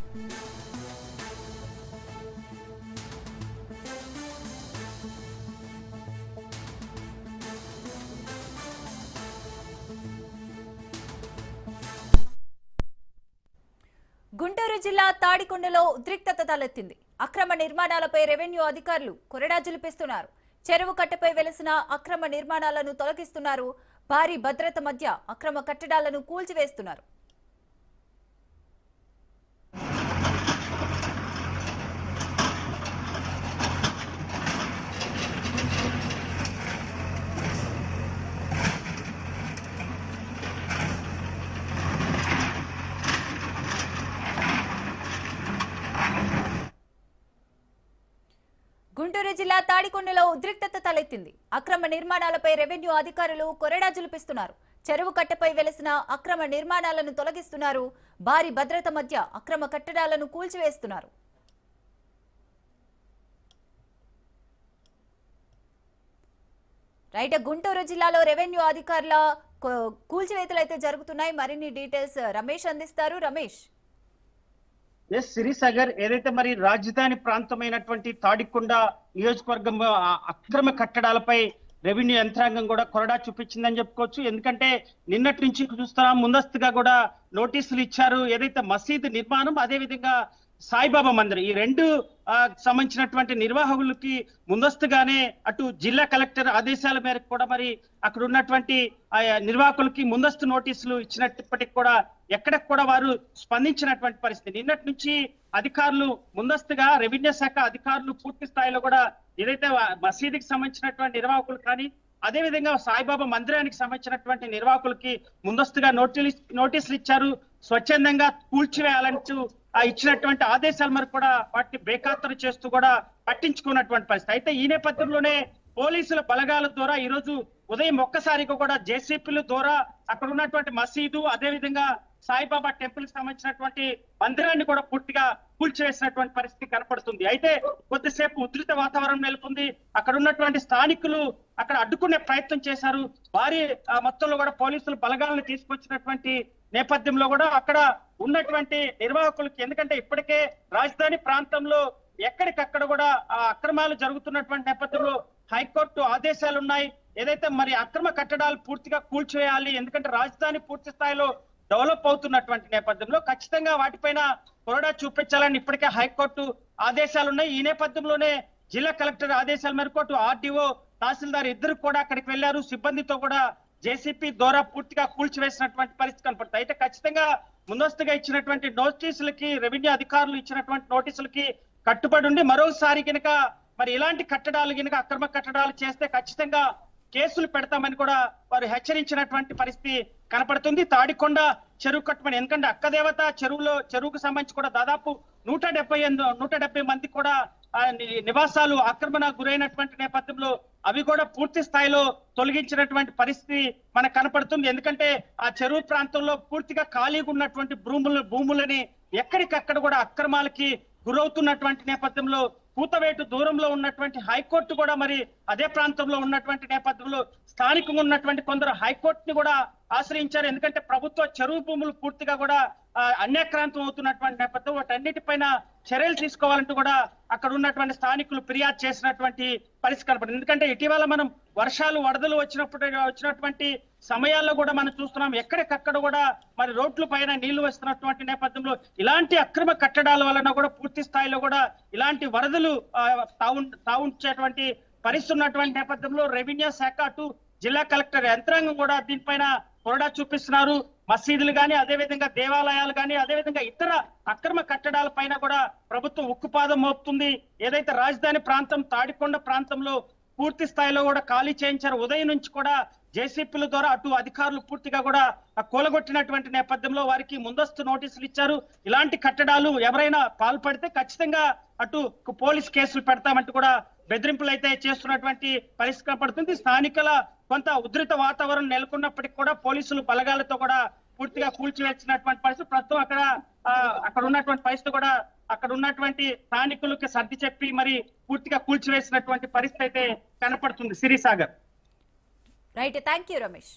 గుంటూరు జిల్లా తాడికొండలో ఉద్రిక్తత తలెత్తింది. అక్రమ నిర్మాణాలపై రెవెన్యూ అధికారులు కొరడా జులిపిస్తున్నారు. చెరువు కట్టపై వెలసిన అక్రమ నిర్మాణాలను తొలగిస్తున్నారు. భారీ భద్రత మధ్య అక్రమ కట్టడాలను కూల్చివేస్తున్నారు. గుంటూరు జిల్లా తాడికొండలో ఉద్రిక్తత తలెత్తింది. అక్రమ నిర్మాణాలపై రెవెన్యూ అధికారులు కొరడా జులిపిస్తున్నారు. చెరువు కట్టపై వెలసిన అక్రమ నిర్మాణాలను తొలగిస్తున్నారు. భారీ భద్రత మధ్య అక్రమ కట్టడాలను కూల్చివేస్తున్నారు. రైట్, గుంటూరు జిల్లాలో రెవెన్యూ అధికారుల కూల్చివేతలు అయితే జరుగుతున్నాయి. మరిన్ని డీటెయిల్స్ రమేష్ అందిస్తారు. రమేష్. సిరిసాగర్, ఏదైతే మరి రాజధాని ప్రాంతమైనటువంటి తాడికొండ నియోజకవర్గం అక్రమ కట్టడాలపై రెవెన్యూ యంత్రాంగం కూడా కొరడా చూపించిందని చెప్పుకోవచ్చు. ఎందుకంటే నిన్నటి నుంచి చూస్తున్నాం, ముందస్తుగా కూడా నోటీసులు ఇచ్చారు. ఏదైతే మసీదు నిర్మాణం, అదే విధంగా సాయిబాబా మందిరం, ఈ రెండు సంబంధించినటువంటి నిర్వాహకులకి ముందస్తుగానే అటు జిల్లా కలెక్టర్ ఆదేశాల మేరకు కూడా మరి అక్కడ ఉన్నటువంటి నిర్వాహకులకి ముందస్తు నోటీసులు ఇచ్చినప్పటికీ కూడా ఎక్కడికి కూడా వారు స్పందించినటువంటి పరిస్థితి. నిన్నటి నుంచి అధికారులు ముందస్తుగా రెవెన్యూ శాఖ అధికారులు పూర్తి స్థాయిలో కూడా ఏదైతే మసీదుకి సంబంధించినటువంటి నిర్వాహకులు కానీ అదే విధంగా సాయిబాబా మందిరానికి సంబంధించినటువంటి నిర్వాహకులకి ముందస్తుగా నోటీసులు ఇచ్చారు. స్వచ్ఛందంగా కూల్చివేయాలంటూ ఇచ్చినటువంటి ఆదేశాల మేరకు కూడా వాటిని బేఖాతరు చేస్తూ కూడా పట్టించుకున్నటువంటి పరిస్థితి. అయితే ఈ నేపథ్యంలోనే పోలీసుల బలగాల ద్వారా ఈ రోజు ఉదయం ఒక్కసారిగా కూడా జేసీపీల ద్వారా అక్కడ ఉన్నటువంటి మసీదు, అదే విధంగా సాయిబాబా టెంపుల్ కి సంబంధించినటువంటి మందిరాన్ని కూడా పూర్తిగా కూల్చివేసినటువంటి పరిస్థితి కనపడుతుంది. అయితే కొద్దిసేపు ఉధృత వాతావరణం నెలకొంది. అక్కడ ఉన్నటువంటి స్థానికులు అక్కడ అడ్డుకునే ప్రయత్నం చేశారు. భారీ మొత్తంలో కూడా పోలీసులు బలగాలను తీసుకొచ్చినటువంటి నేపథ్యంలో కూడా అక్కడ ఉన్నటువంటి నిర్వాహకులకి, ఎందుకంటే ఇప్పటికే రాజధాని ప్రాంతంలో ఎక్కడికక్కడ కూడా అక్రమాలు జరుగుతున్నటువంటి నేపథ్యంలో హైకోర్టు ఆదేశాలు ఉన్నాయి. ఏదైతే మరి అక్రమ కట్టడాలు పూర్తిగా కూల్చివేయాలి, ఎందుకంటే రాజధాని పూర్తి స్థాయిలో డెవలప్ అవుతున్నటువంటి నేపథ్యంలో ఖచ్చితంగా వాటిపైన కొరడా చూపించాలని ఇప్పటికే హైకోర్టు ఆదేశాలు ఉన్నాయి. ఈ నేపథ్యంలోనే జిల్లా కలెక్టర్ ఆదేశాల మేరకు ఆర్డీఓ, తహసీల్దార్ ఇద్దరు కూడా అక్కడికి వెళ్లారు. సిబ్బందితో కూడా జేసీపీ ద్వారా పూర్తిగా కూల్చివేసినటువంటి పరిస్థితి కనపడుతుంది. అయితే ఖచ్చితంగా ముందస్తుగా ఇచ్చినటువంటి నోటీసులకి, రెవెన్యూ అధికారులు ఇచ్చినటువంటి నోటీసులకి కట్టుబడి ఉండి మరోసారి కనుక మరి ఇలాంటి కట్టడాలు కనుక అక్రమ కట్టడాలు చేస్తే ఖచ్చితంగా కేసులు పెడతామని కూడా వారు హెచ్చరించినటువంటి పరిస్థితి కనపడుతుంది. తాడికొండ చెరువు కట్టమని, ఎందుకంటే అక్కదేవత చెరువుకు సంబంధించి కూడా దాదాపు 170 మంది కూడా నివాసాలు ఆక్రమణ గురైనటువంటి నేపథ్యంలో అవి కూడా పూర్తి స్థాయిలో తొలగించినటువంటి పరిస్థితి మనకు కనపడుతుంది. ఎందుకంటే ఆ చెరువు ప్రాంతంలో పూర్తిగా ఖాళీగా ఉన్నటువంటి భూములని ఎక్కడికక్కడ కూడా అక్రమాలకి గురవుతున్నటువంటి నేపథ్యంలో కూతవేటు దూరంలో ఉన్నటువంటి హైకోర్టు కూడా మరి అదే ప్రాంతంలో ఉన్నటువంటి నేపథ్యంలో స్థానికంగా ఉన్నటువంటి కొందరు హైకోర్టుని కూడా ఆశ్రయించారు. ఎందుకంటే ప్రభుత్వ చెరువు భూములు పూర్తిగా కూడా అన్యాక్రాంతం అవుతున్నటువంటి నేపథ్యం, వాటన్నిటిపైన చర్యలు తీసుకోవాలంటూ కూడా అక్కడ ఉన్నటువంటి స్థానికులు ఫిర్యాదు చేసినటువంటి పరిస్థితి కనపడింది. ఎందుకంటే ఇటీవల మనం వర్షాలు, వరదలు వచ్చినటువంటి సమయాల్లో కూడా మనం చూస్తున్నాం, ఎక్కడికక్కడ కూడా మరి రోడ్ల పైన నీళ్లు వస్తున్నటువంటి నేపథ్యంలో ఇలాంటి అక్రమ కట్టడాల వలన కూడా పూర్తి స్థాయిలో కూడా ఇలాంటి వరదలు తావుంచేటువంటి పరిస్థితి ఉన్నటువంటి నేపథ్యంలో రెవెన్యూ శాఖ అటు జిల్లా కలెక్టర్ యంత్రాంగం కూడా దీనిపైన కొరడా చూపిస్తున్నారు. మసీదులు కానీ, అదేవిధంగా దేవాలయాలు కానీ, అదేవిధంగా ఇతర అక్రమ కట్టడాల పైన కూడా ప్రభుత్వం ఉక్కుపాదం మోపుతుంది. ఏదైతే రాజధాని ప్రాంతం తాడికొండ ప్రాంతంలో పూర్తి స్థాయిలో కూడా ఖాళీ చేయించారు. ఉదయం నుంచి కూడా జేసీపీల ద్వారా అటు అధికారులు పూర్తిగా కూడా కూలగొట్టినటువంటి నేపథ్యంలో వారికి ముందస్తు నోటీసులు ఇచ్చారు. ఇలాంటి కట్టడాలు ఎవరైనా పాల్పడితే ఖచ్చితంగా అటు పోలీస్ కేసులు పెడతామంటూ కూడా బెదిరింపులు అయితే చేస్తున్నటువంటి పరిస్థితి కనపడుతుంది. స్థానికుల కొంత ఉధృత వాతావరణం నెలకొన్నప్పటికీ కూడా పోలీసులు బలగాలతో కూడా పూర్తిగా కూల్చివేసినటువంటి పరిస్థితి. ప్రస్తుతం అక్కడ ఉన్నటువంటి పరిస్థితి కూడా అక్కడ ఉన్నటువంటి స్థానికులకి సర్ది చెప్పి మరి పూర్తిగా కూల్చివేసినటువంటి పరిస్థితి అయితే కనపడుతుంది. Sirisagar. Right, thank you Ramesh.